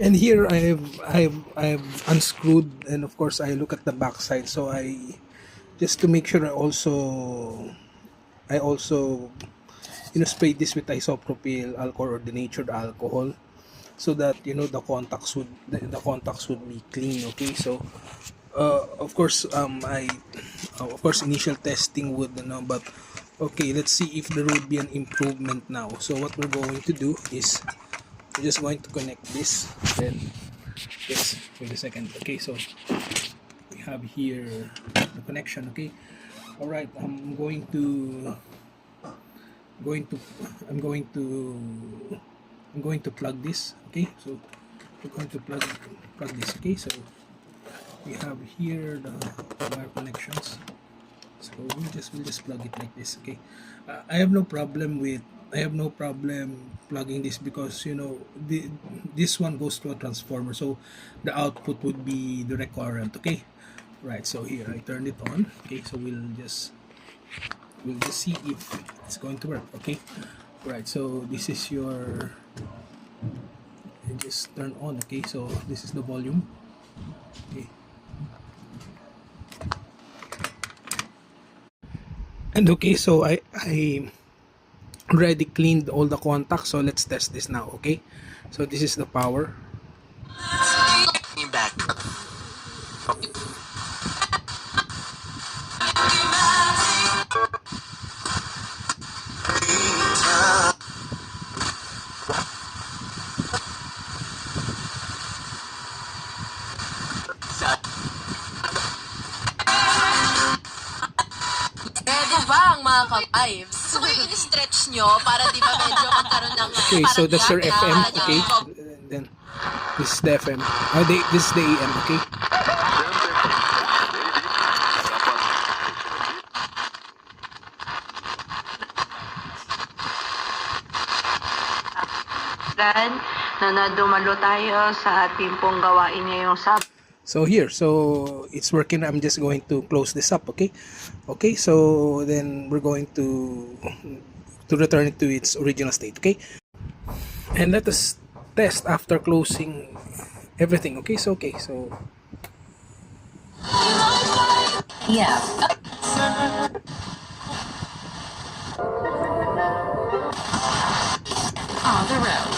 And here I've unscrewed, and of course I look at the back side. So I just to make sure I also sprayed this with isopropyl alcohol or denatured alcohol, so that the contacts would be clean. Okay, so of course initial testing would, but okay, let's see if there would be an improvement now. So what we're going to do is we're just going to connect this, then yes, wait a second. Okay, so we have here the connection. Okay, all right, going to I'm going to I'm going to plug this. Okay, so we're going to plug this. Okay, so we have here the wire connections. So we'll just plug it like this. Okay, I have no problem plugging this, because this one goes to a transformer, so the output would be direct current. Okay, right. So here I turned it on. Okay, so we'll just see if it's going to work. Okay, right. So this is your, and just turn on. Okay, so this is the volume. Okay, and okay, so I already cleaned all the contacts, so let's test this now. Okay, so this is the power. Back. Pwede ba ang mga ka-vibes? Gusto ko yung in-stretch nyo para di ba medyo magkaroon ng Okay, so that's your parang FM. yak na Okay, and then this is the FM. This is the AM. Okay. Na nadumalo tayo sa ating pong gawain ngayong Sabado. So here, so it's working. I'm just going to close this up. Okay, okay. So then we're going to return it to its original state. Okay, and let us test after closing everything. Okay, so Yeah. On the road.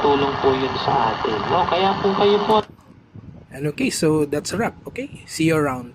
Tulong po yun sa atin. No? Kaya po kayo po. and okay. So that's a wrap. Okay, see you around.